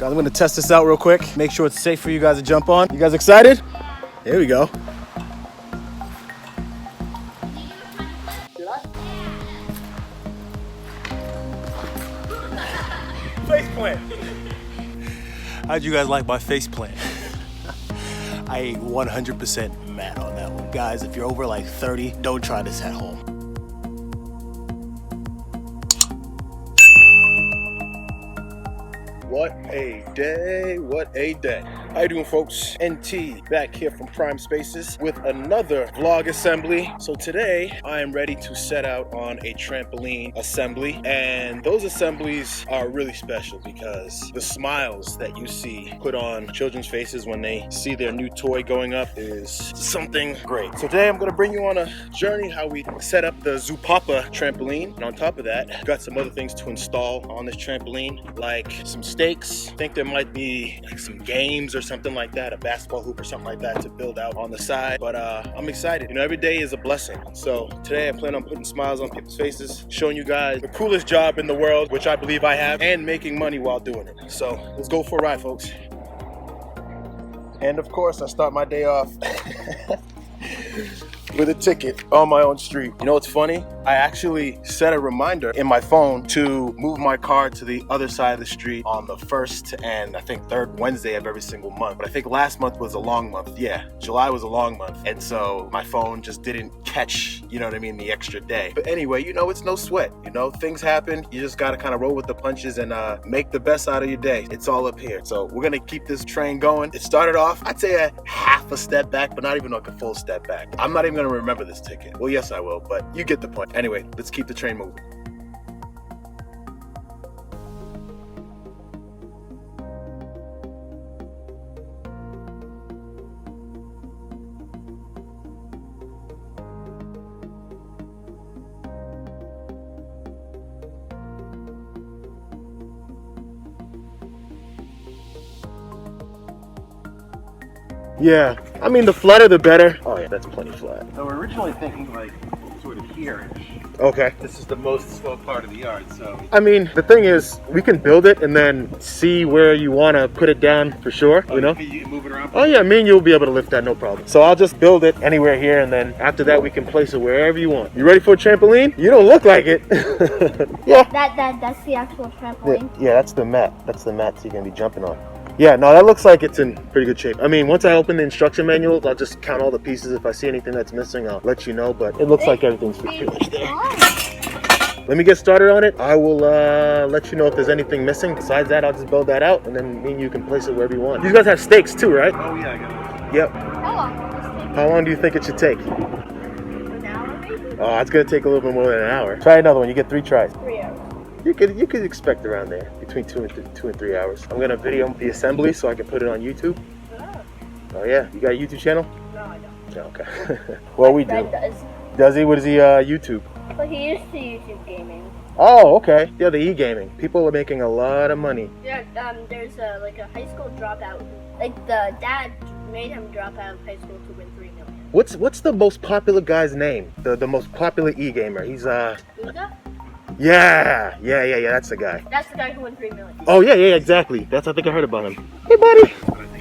Guys, I'm gonna test this out real quick. Make sure it's safe for you guys to jump on. You guys excited? Here we go. Face plant. How'd you guys like my face plant? I ate 100% mad on that one. Guys, if you're over like 30, don't try this at home. What a day, what a day. How you doing, folks? NT back here from Prime Spaces with another vlog assembly. So today I am ready to set out on a trampoline assembly, and those assemblies are really special because the smiles that you see put on children's faces when they see their new toy going up is something great. So today I'm gonna bring you on a journey how we set up the Zupapa trampoline, and on top of that, got some other things to install on this trampoline, like some stakes. I think there might be like some games or something like that, a basketball hoop or something like that to build out on the side. But I'm excited. You know, every day is a blessing. So today I plan on putting smiles on people's faces, showing you guys the coolest job in the world, which I believe I have, and making money while doing it. So let's go for a ride, folks. And of course, I start my day off with a ticket on my own street. You know what's funny? I actually set a reminder in my phone to move my car to the other side of the street on the 1st and I think 3rd Wednesday of every single month. But I think last month was a long month. Yeah, July was a long month. And so my phone just didn't catch, you know what I mean, the extra day. But anyway, you know, it's no sweat. You know, things happen. You just gotta kind of roll with the punches and make the best out of your day. It's all up here. So we're gonna keep this train going. It started off, I'd say a half a step back, but not even like a full step back. I'm not even gonna remember this ticket. Well, yes, I will, but you get the point. Anyway, let's keep the train moving. Yeah, I mean, the flatter the better. Oh yeah, that's plenty flat. So we're originally thinking like sort of here-ish. Okay. This is the most sloped part of the yard, so. I mean, the thing is, we can build it and then see where you want to put it down for sure, you know? You can move it around? Oh yeah, me and you'll be able to lift that, no problem. So I'll just build it anywhere here, and then after that we can place it wherever you want. You ready for a trampoline? You don't look like it. Yeah. That's the actual trampoline. Yeah, that's the mat. That's the mat you're going to be jumping on. Yeah, no, that looks like it's in pretty good shape. I mean, once I open the instruction manual, I'll just count all the pieces. If I see anything that's missing, I'll let you know, but it looks like everything's pretty much there. Let me get started on it. I will let you know if there's anything missing. Besides that, I'll just build that out, and then me and you can place it wherever you want. You guys have stakes too, right? Oh yeah, I got it. Yep. How long will this take? How long do you think it should take? An hour maybe? Oh, it's gonna take a little bit more than an hour. Try another one. You get 3 tries. 3 hours. You could expect around there, between 2 and 3 hours. I'm gonna video the assembly so I can put it on YouTube. Oh yeah, you got a YouTube channel? No, I don't. Oh, okay. Well, we do. Fred does. Does he? What is he? YouTube? But he used to YouTube gaming. Oh, okay. Yeah, the e-gaming. People are making a lot of money. Yeah, there's like a high school dropout. Like the dad made him drop out of high school to win 3 million. What's the most popular guy's name? The most popular e-gamer. He's Luda? Yeah, that's the guy. That's the guy who won 3 million. Oh yeah, exactly. I think I heard about him. Hey buddy,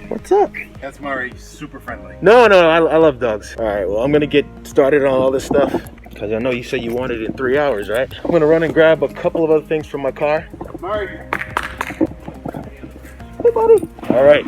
what's up? That's Murray, super friendly. No, I love dogs. All right, well, I'm gonna get started on all this stuff because I know you said you wanted it in 3 hours, right? I'm gonna run and grab a couple of other things from my car. Murray. Hey buddy. All right.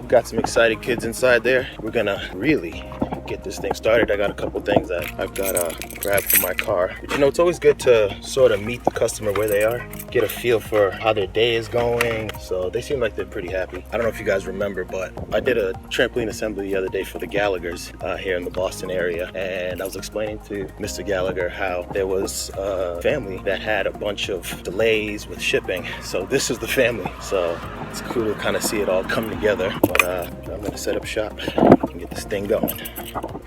Got some excited kids inside there. We're gonna really get this thing started. I got a couple things that I've got to grab from my car. But you know, it's always good to sort of meet the customer where they are, get a feel for how their day is going. So they seem like they're pretty happy. I don't know if you guys remember, but I did a trampoline assembly the other day for the Gallaghers here in the Boston area. And I was explaining to Mr. Gallagher how there was a family that had a bunch of delays with shipping. So this is the family. So it's cool to kind of see it all come together. But I'm gonna set up shop and get this thing going.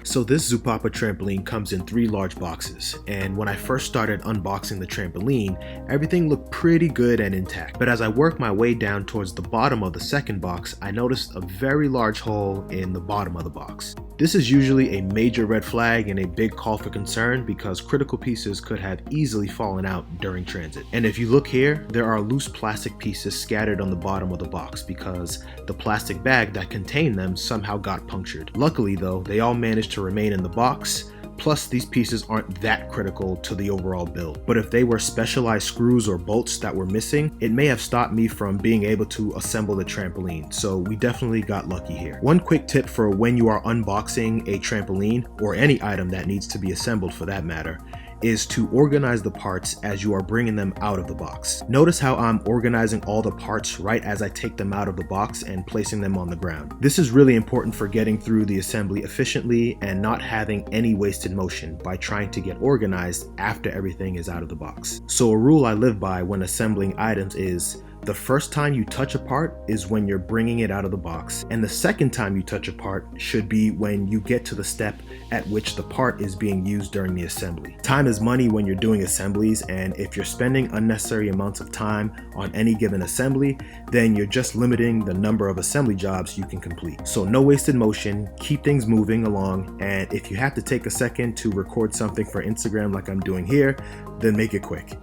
So this Zupapa trampoline comes in 3 large boxes, and when I first started unboxing the trampoline, everything looked pretty good and intact. But as I worked my way down towards the bottom of the second box, I noticed a very large hole in the bottom of the box. This is usually a major red flag and a big call for concern because critical pieces could have easily fallen out during transit. And if you look here, there are loose plastic pieces scattered on the bottom of the box because the plastic bag that contained them somehow got punctured. Luckily though, they all managed to remain in the box. Plus, these pieces aren't that critical to the overall build. But if they were specialized screws or bolts that were missing, it may have stopped me from being able to assemble the trampoline. So we definitely got lucky here. One quick tip for when you are unboxing a trampoline, or any item that needs to be assembled for that matter, is to organize the parts as you are bringing them out of the box. Notice how I'm organizing all the parts right as I take them out of the box and placing them on the ground. This is really important for getting through the assembly efficiently and not having any wasted motion by trying to get organized after everything is out of the box. So a rule I live by when assembling items is the first time you touch a part is when you're bringing it out of the box, and the second time you touch a part should be when you get to the step at which the part is being used during the assembly. Time is money when you're doing assemblies, and if you're spending unnecessary amounts of time on any given assembly, then you're just limiting the number of assembly jobs you can complete. So no wasted motion, keep things moving along, and if you have to take a second to record something for Instagram like I'm doing here, then make it quick.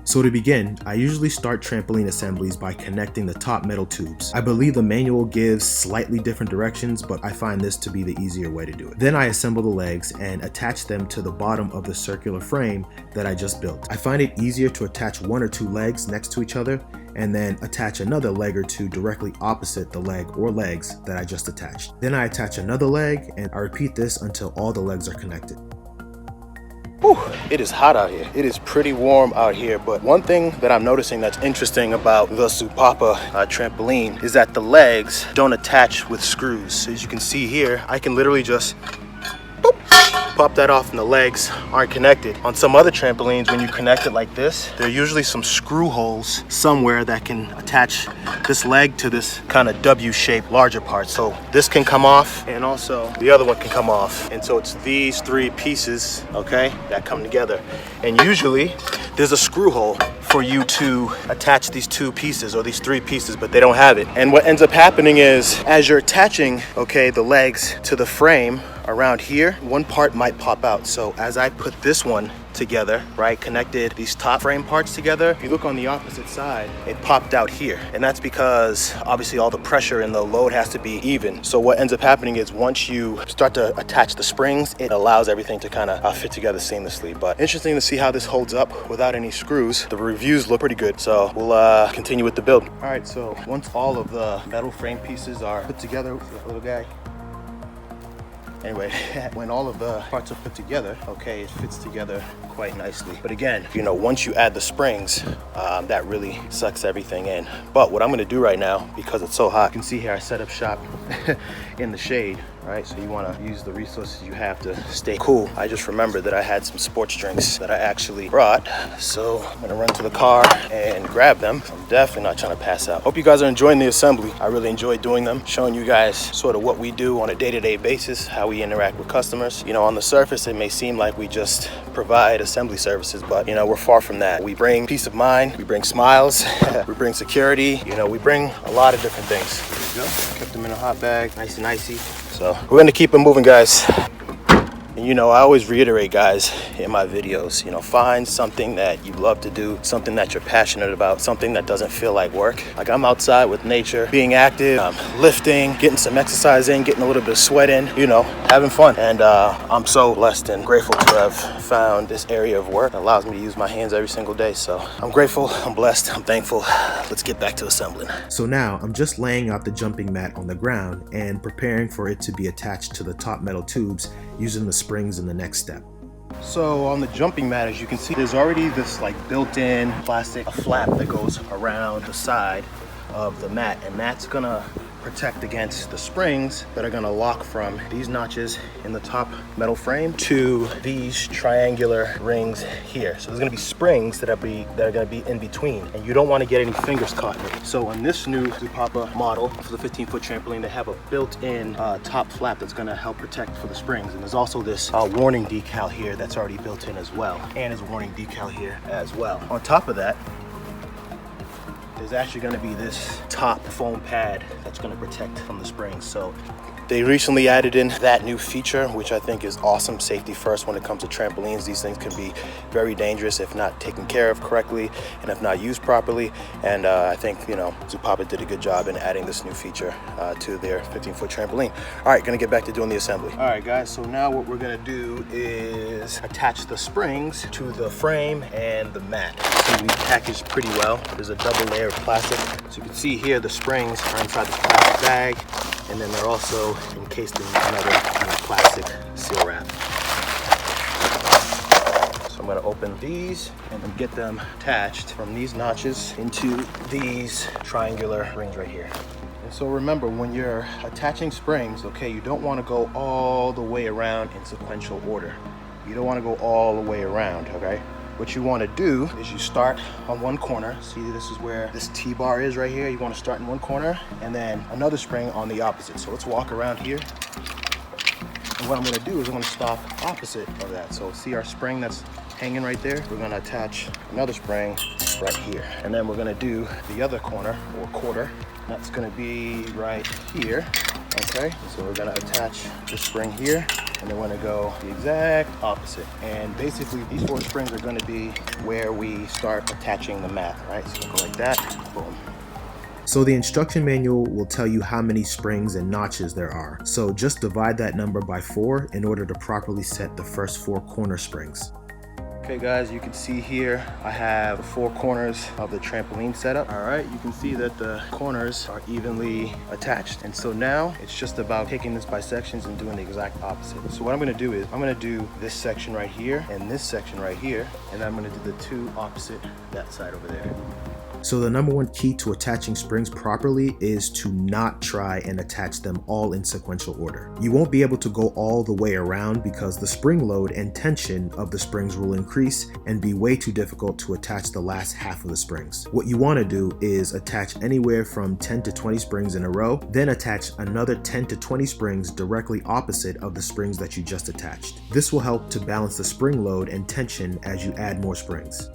So to begin, I usually start trampoline assemblies by connecting the top metal tubes. I believe the manual gives slightly different directions, but I find this to be the easier way to do it. Then I assemble the legs and attach them to the bottom of the circular frame that I just built. I find it easier to attach one or two legs next to each other and then attach another leg or two directly opposite the leg or legs that I just attached. Then I attach another leg and I repeat this until all the legs are connected. Whew, it is hot out here. It is pretty warm out here, but one thing that I'm noticing that's interesting about the Zupapa trampoline is that the legs don't attach with screws. So as you can see here, I can literally just boop, pop that off and the legs aren't connected. On some other trampolines, when you connect it like this, there are usually some screw holes somewhere that can attach this leg to this kind of W-shaped larger part. So this can come off and also the other one can come off. And so it's these three pieces, okay, that come together. And usually there's a screw hole for you to attach these two pieces or these three pieces, but they don't have it. And what ends up happening is as you're attaching, okay, the legs to the frame around here, one part might pop out. So as I put this one together, right, connected these top frame parts together, if you look on the opposite side, it popped out here. And that's because obviously all the pressure and the load has to be even. So what ends up happening is once you start to attach the springs, it allows everything to kind of fit together seamlessly. But interesting to see how this holds up without any screws. The reviews look pretty good. So we'll continue with the build. All right, so once all of the metal frame pieces are put together, that little guy, anyway, when all of the parts are put together, okay, it fits together quite nicely. But again, you know, once you add the springs, that really sucks everything in. But what I'm gonna do right now, because it's so hot, you can see here I set up shop in the shade, right? So you wanna use the resources you have to stay cool. I just remembered that I had some sports drinks that I actually brought. So I'm gonna run to the car and grab them. I'm definitely not trying to pass out. Hope you guys are enjoying the assembly. I really enjoy doing them, showing you guys sort of what we do on a day-to-day basis, how we interact with customers. You know, on the surface, it may seem like we just provide assembly services, but you know, we're far from that. We bring peace of mind, we bring smiles, we bring security, you know, we bring a lot of different things. There you go. Kept them in a hot bag, nice and icy. So we're gonna keep it moving, guys. And you know, I always reiterate, guys, in my videos, you know, find something that you love to do, something that you're passionate about, something that doesn't feel like work. Like I'm outside with nature, being active, lifting, getting some exercise in, getting a little bit of sweat in, you know, having fun. And I'm so blessed and grateful to have found this area of work that allows me to use my hands every single day. So I'm grateful, I'm blessed, I'm thankful. Let's get back to assembling. So now I'm just laying out the jumping mat on the ground and preparing for it to be attached to the top metal tubes using the springs in the next step. So on the jumping mat, as you can see, there's already this like built-in plastic flap that goes around the side of the mat, and that's gonna protect against the springs that are gonna lock from these notches in the top metal frame to these triangular rings here. So there's gonna be springs that are gonna be in between, and you don't want to get any fingers caught in it. So on this new Zupapa model for the 15-foot trampoline, they have a built-in top flap that's gonna help protect for the springs. And there's also this warning decal here that's already built in as well, and there's a warning decal here as well. On top of that, there's actually going to be this top foam pad that's going to protect from the springs. So they recently added in that new feature, which I think is awesome. Safety first when it comes to trampolines. These things can be very dangerous if not taken care of correctly and if not used properly. And I think, you know, Zupapa did a good job in adding this new feature to their 15-foot trampoline. All right, gonna get back to doing the assembly. All right, guys, so now what we're gonna do is attach the springs to the frame and the mat. So we packaged pretty well. There's a double layer of plastic. So you can see here the springs are inside this plastic bag, and then they're also encased in another kind of plastic seal wrap. So I'm gonna open these and then get them attached from these notches into these triangular rings right here. And so remember, when you're attaching springs, okay, you don't wanna go all the way around in sequential order. You don't wanna go all the way around, okay? What you want to do is you start on one corner. See, this is where this T-bar is right here. You want to start in one corner and then another spring on the opposite. So let's walk around here. And what I'm going to do is I'm going to stop opposite of that. So see our spring that's hanging right there? We're going to attach another spring right here. And then we're going to do the other corner or quarter. That's going to be right here. Okay, so we're going to attach the spring here. And then we're gonna go the exact opposite. And basically these 4 springs are gonna be where we start attaching the mat, right? So we'll go like that, boom. So the instruction manual will tell you how many springs and notches there are. So just divide that number by 4 in order to properly set the first 4 corner springs. Okay guys, you can see here I have 4 corners of the trampoline setup. All right, you can see that the corners are evenly attached. And so now it's just about taking this by sections and doing the exact opposite. So what I'm gonna do is I'm gonna do this section right here and this section right here, and then I'm gonna do the 2 opposite that side over there. So the number 1 key to attaching springs properly is to not try and attach them all in sequential order. You won't be able to go all the way around because the spring load and tension of the springs will increase and be way too difficult to attach the last half of the springs. What you want to do is attach anywhere from 10 to 20 springs in a row, then attach another 10 to 20 springs directly opposite of the springs that you just attached. This will help to balance the spring load and tension as you add more springs.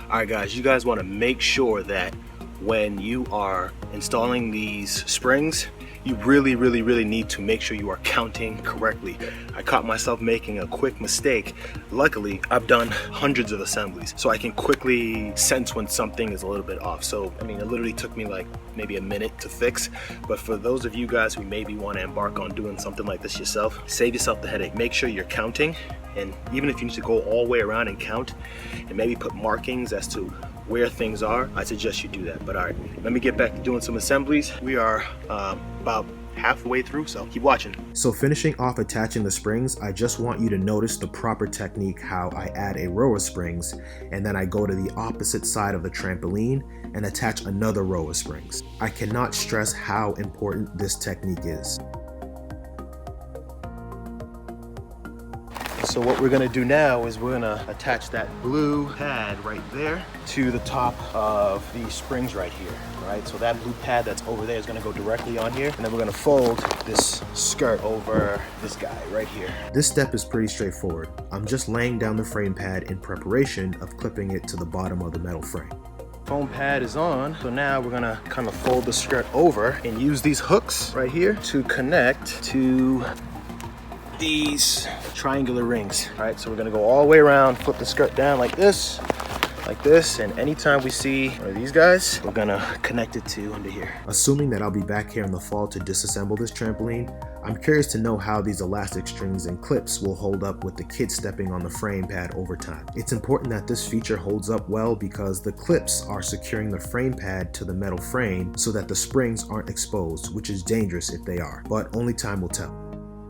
All right guys, you guys want to make sure that when you are installing these springs, you really need to make sure you are counting correctly. I caught myself making a quick mistake. Luckily, I've done hundreds of assemblies, so I can quickly sense when something is a little bit off. So, I mean, it literally took me like maybe a minute to fix. But for those of you guys who maybe want to embark on doing something like this yourself, save yourself the headache. Make sure you're counting. And even if you need to go all the way around and count and maybe put markings as to where things are, I suggest you do that. But all right, let me get back to doing some assemblies. We are about halfway through, so keep watching. So finishing off attaching the springs, I just want you to notice the proper technique how I add a row of springs and then I go to the opposite side of the trampoline and attach another row of springs. I cannot stress how important this technique is. So what we're gonna do now is we're gonna attach that blue pad right there to the top of these springs right here, right? So that blue pad that's over there is gonna go directly on here, and then we're gonna fold this skirt over this guy right here. This step is pretty straightforward. I'm just laying down the frame pad in preparation of clipping it to the bottom of the metal frame. Foam pad is on, so now we're gonna kind of fold the skirt over and use these hooks right here to connect to these triangular rings. All right, so we're gonna go all the way around, flip the skirt down like this, and anytime we see one of these guys, we're gonna connect it to under here. Assuming that I'll be back here in the fall to disassemble this trampoline, I'm curious to know how these elastic strings and clips will hold up with the kid stepping on the frame pad over time. It's important that this feature holds up well because the clips are securing the frame pad to the metal frame so that the springs aren't exposed, which is dangerous if they are, but only time will tell.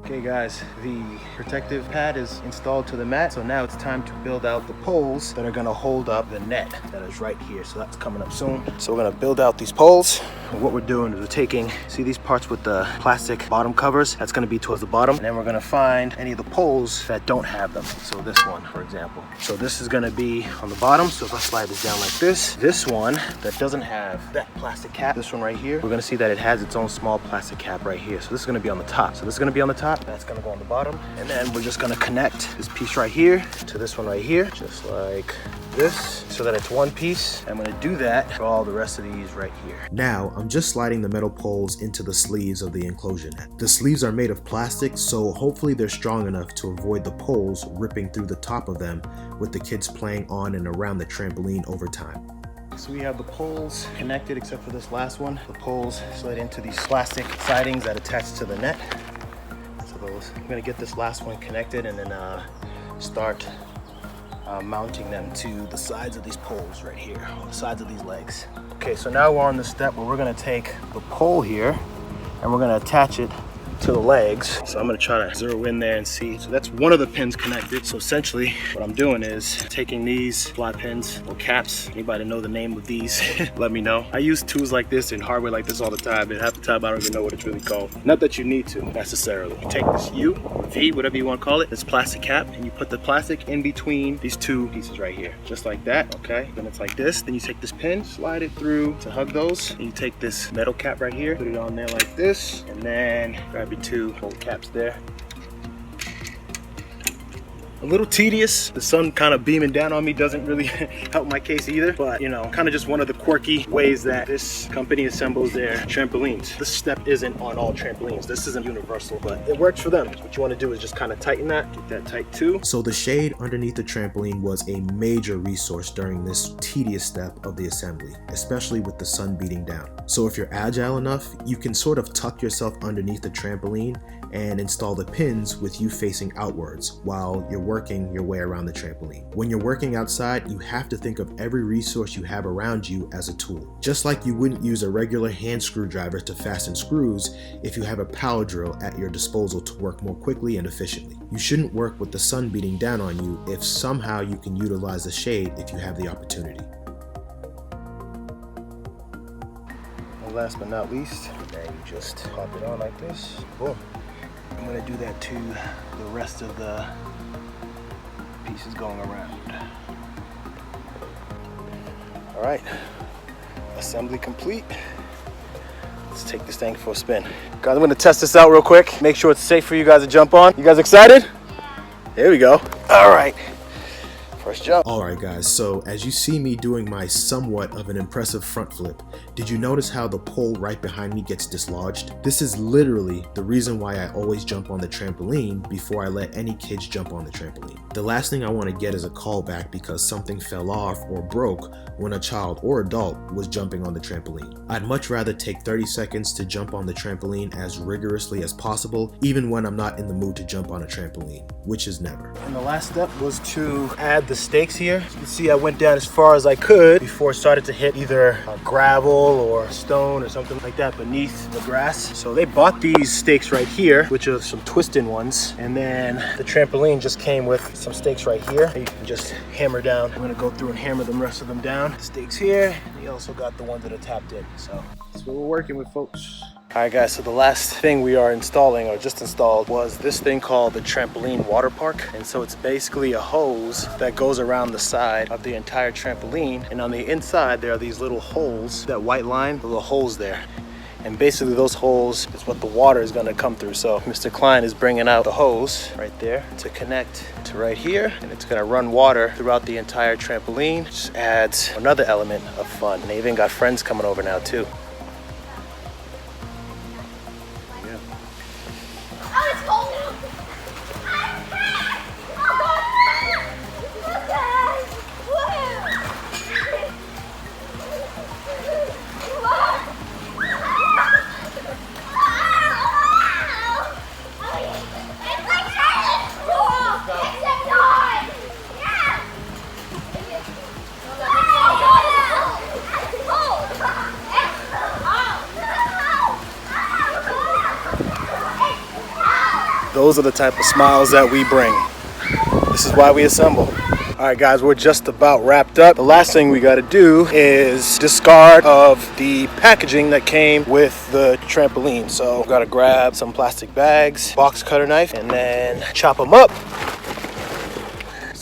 Okay guys, the protective pad is installed to the mat, so now it's time to build out the poles that are gonna hold up the net that is right here. So that's coming up soon. So we're gonna build out these poles. And what we're doing is we're taking, see these parts with the plastic bottom covers? That's gonna be towards the bottom. And then we're gonna find any of the poles that don't have them. So this one, for example. So this is gonna be on the bottom. So if I slide this down like this one that doesn't have that plastic cap, this one right here, we're gonna see that it has its own small plastic cap right here. So this is gonna be on the top. So this is gonna be on the top. That's gonna go on the bottom, and then we're just gonna connect this piece right here to this one right here, just like this. so that it's one piece. I'm gonna do that for all the rest of these right here. Now, I'm just sliding the metal poles into the sleeves of the enclosure net. The sleeves are made of plastic, so hopefully they're strong enough to avoid the poles ripping through the top of them with the kids playing on and around the trampoline over time. So we have the poles connected except for this last one. The poles slid into these plastic sidings that attach to the net. So I'm gonna get this last one connected and then start mounting them to the sides of these poles right here, on the sides of these legs. Okay, so now we're on the step where we're gonna take the pole here and we're gonna attach it to the legs. So I'm gonna try to zero in there and see. So that's one of the pins connected. So essentially what I'm doing is taking these flat pins or caps. Anybody know the name of these? Let me know. I use tools like this and hardware like this all the time, and half the time I don't even know what it's really called. Not that you need to necessarily. You take this U or V, whatever you want to call it, this plastic cap, and you put the plastic in between these two pieces right here, just like that. Okay, then it's like this. Then you take this pin, slide it through to hug those, and you take this metal cap right here, put it on there like this, and then grab your two old caps there. A little tedious. The sun kind of beaming down on me doesn't really help my case either, but you know, kind of just one of the quirky ways that this company assembles their trampolines. This step isn't on all trampolines. This isn't universal, but it works for them. What you want to do is just kind of tighten that, get that tight too. So the shade underneath the trampoline was a major resource during this tedious step of the assembly, especially with the sun beating down. So if you're agile enough, you can sort of tuck yourself underneath the trampoline and install the pins with you facing outwards while you're working your way around the trampoline. When you're working outside, you have to think of every resource you have around you as a tool. Just like you wouldn't use a regular hand screwdriver to fasten screws if you have a power drill at your disposal to work more quickly and efficiently. You shouldn't work with the sun beating down on you if somehow you can utilize the shade if you have the opportunity. And last but not least, then you just pop it on like this. Boom. I'm going to do that to the rest of the pieces going around. All right, assembly complete. Let's take this thing for a spin. Guys, I'm going to test this out real quick. Make sure it's safe for you guys to jump on. You guys excited? Yeah. Here we go. All right. First jump. Alright guys, so as you see me doing my somewhat of an impressive front flip, did you notice how the pole right behind me gets dislodged? This is literally the reason why I always jump on the trampoline before I let any kids jump on the trampoline. The last thing I want to get is a call back because something fell off or broke when a child or adult was jumping on the trampoline. I'd much rather take 30 seconds to jump on the trampoline as rigorously as possible, even when I'm not in the mood to jump on a trampoline, which is never. And the last step was to add the stakes here. As you can see, I went down as far as I could before it started to hit either gravel or stone or something like that beneath the grass. So they bought these stakes right here, which are some twisted ones. And then the trampoline just came with some stakes right here. You can just hammer down. I'm gonna go through and hammer the rest of them down. The stakes here, and you also got the ones that are tapped in. So that's what we're working with, folks. All right guys, so the last thing we are installing or just installed was this thing called the trampoline water park. And so it's basically a hose that goes around the side of the entire trampoline. And on the inside, there are these little holes, that white line, the little holes there. And basically those holes is what the water is gonna come through. So Mr. Klein is bringing out the hose right there to connect to right here. And it's gonna run water throughout the entire trampoline. Just adds another element of fun. And they even got friends coming over now too. Those are the type of smiles that we bring. This is why we assemble. All right guys, we're just about wrapped up. The last thing we gotta do is discard of the packaging that came with the trampoline. So we gotta grab some plastic bags, box cutter knife, and then chop them up.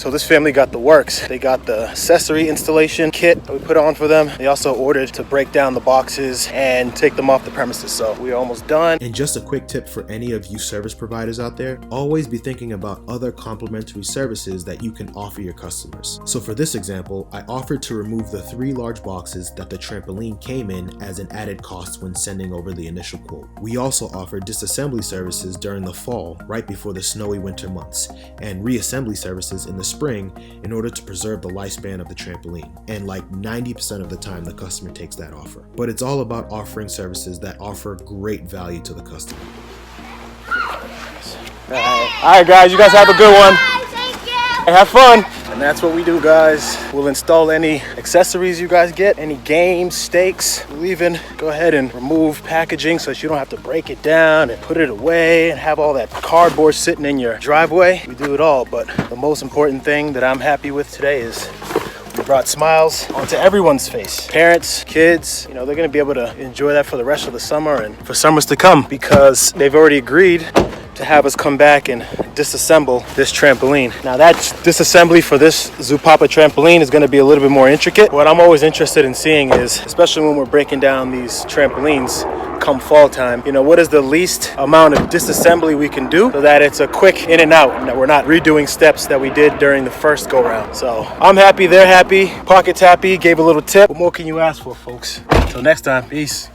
So this family got the works. They got the accessory installation kit that we put on for them. They also ordered to break down the boxes and take them off the premises. So we're almost done. And just a quick tip for any of you service providers out there, always be thinking about other complimentary services that you can offer your customers. So for this example, I offered to remove the 3 large boxes that the trampoline came in as an added cost when sending over the initial quote. We also offered disassembly services during the fall, right before the snowy winter months, and reassembly services in the spring in order to preserve the lifespan of the trampoline. And like 90% of the time, the customer takes that offer. But it's all about offering services that offer great value to the customer. All right, guys, you guys have a good one. Hey, have fun. And that's what we do, guys. We'll install any accessories you guys get, any games, stakes. We'll even go ahead and remove packaging so that you don't have to break it down and put it away and have all that cardboard sitting in your driveway. We do it all, but the most important thing that I'm happy with today is we brought smiles onto everyone's face. Parents, kids, you know, they're gonna be able to enjoy that for the rest of the summer and for summers to come, because they've already agreed to have us come back and disassemble this trampoline. Now that disassembly for this Zupapa trampoline is gonna be a little bit more intricate. What I'm always interested in seeing is, especially when we're breaking down these trampolines come fall time, you know, what is the least amount of disassembly we can do so that it's a quick in and out and that we're not redoing steps that we did during the first go round. So I'm happy, they're happy, pocket's happy, gave a little tip. What more can you ask for, folks? Until next time, peace.